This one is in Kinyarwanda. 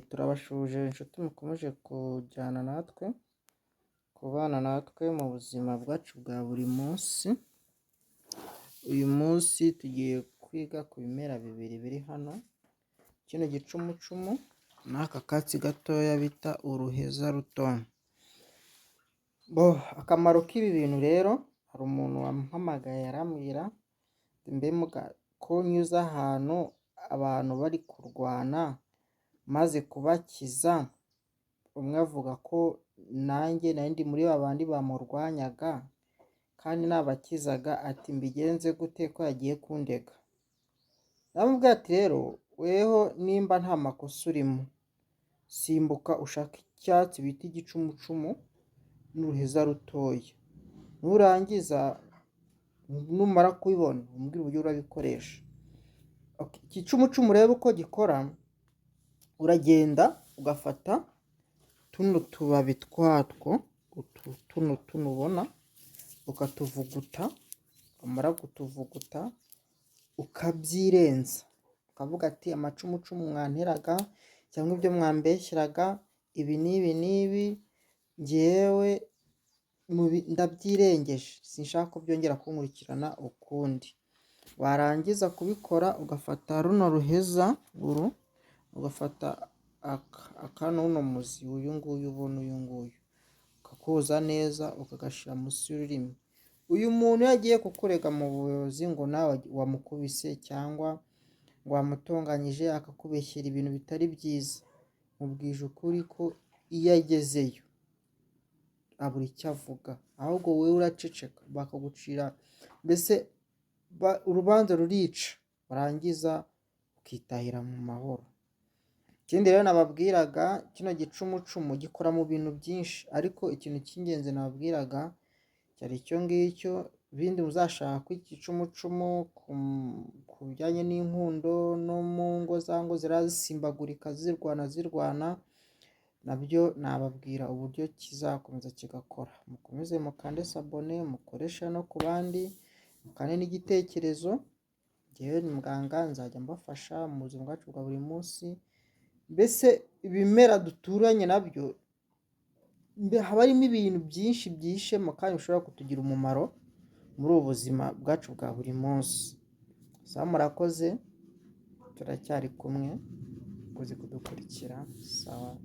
Turabashuje inshuti mukomeje kubana natwe mu buzima bwacu bwa buri munsi. Uyu munsi tugiye kwiga ku bimera bibiri biri hano, kino gicumucumu n'aka katsi gatoya bita uruheza ruto. Akamaro k'ibi bintu rero, hari umuntu wampamagaye arambwira ko nyuze ahantu abantu bari kurwana maze kubakiza, umwe avuga ko nanjye nari ndi muri babandi bamurwanyaga kandi nabakizaga, ati mbigenze gute ko yagiye kundega. Namubwira ati rero weho nimba nta makosa urimo, simbuka ushaka icyatsi bita igicumucumu n'uruheza rutoya, nurangiza numara kubibona umbwire uburyo urabikoresha. Igicumucumu rero uko gikora, uragenda ugafata tuno tubabi twatwo, tuno ubona, ukatuvuguta, wamara kutuvuguta ukabyirenza, ukavuga ati amacumucumu mwanteraga cyangwa ibyo mwambeshyeraga ibi n'ibi njyewe ndabyirengeje, sinshaka ko byongera kunkurikirana ukundi. Warangiza kubikora ugafata runo ruheza ugafata uno muzi uyu nguyu ubona, uyu nguyu ukakoza neza ukagashyira munsi y'ururimi. Uyu muntu iyo agiye kukurega mu buyobozi ngo nawe wamukubise cyangwa ngo wamutonganyije akakubeshyera ibintu bitari byiza, mubwije ukuri ko iyo agezeyo abura icyo avuga, ahubwo wowe uraceceka bakagucira, mbese urubanza rurica, warangiza ukitahira mu mahoro. Ikindi rero nababwiraga, kino gicumucumu gikora mu bintu byinshi, ariko ikintu cy'ingenzi nababwiraga cyari icyo ngicyo. Ibindi muzashaka ko igicumucumu ku bijyanye n'inkundo no mu ngo zango zirasimbagurika zirwana, nabyo nababwira uburyo kizakomeza kigakora. Mukomeze mukande sabone, mukoresha no ku bandi, mukande n'igitekerezo. Njyewe ni muganga, nzajya mbafasha mu buzima bwacu bwa buri munsi. Mbese ibimera duturanye nabyo haba harimo ibintu byinshi byishemo kandi bishobora kutugira umumaro muri ubu buzima bwacu bwa buri munsi. Sawa, murakoze, turacyari kumwe, mukoze kudukurikira. Sawa.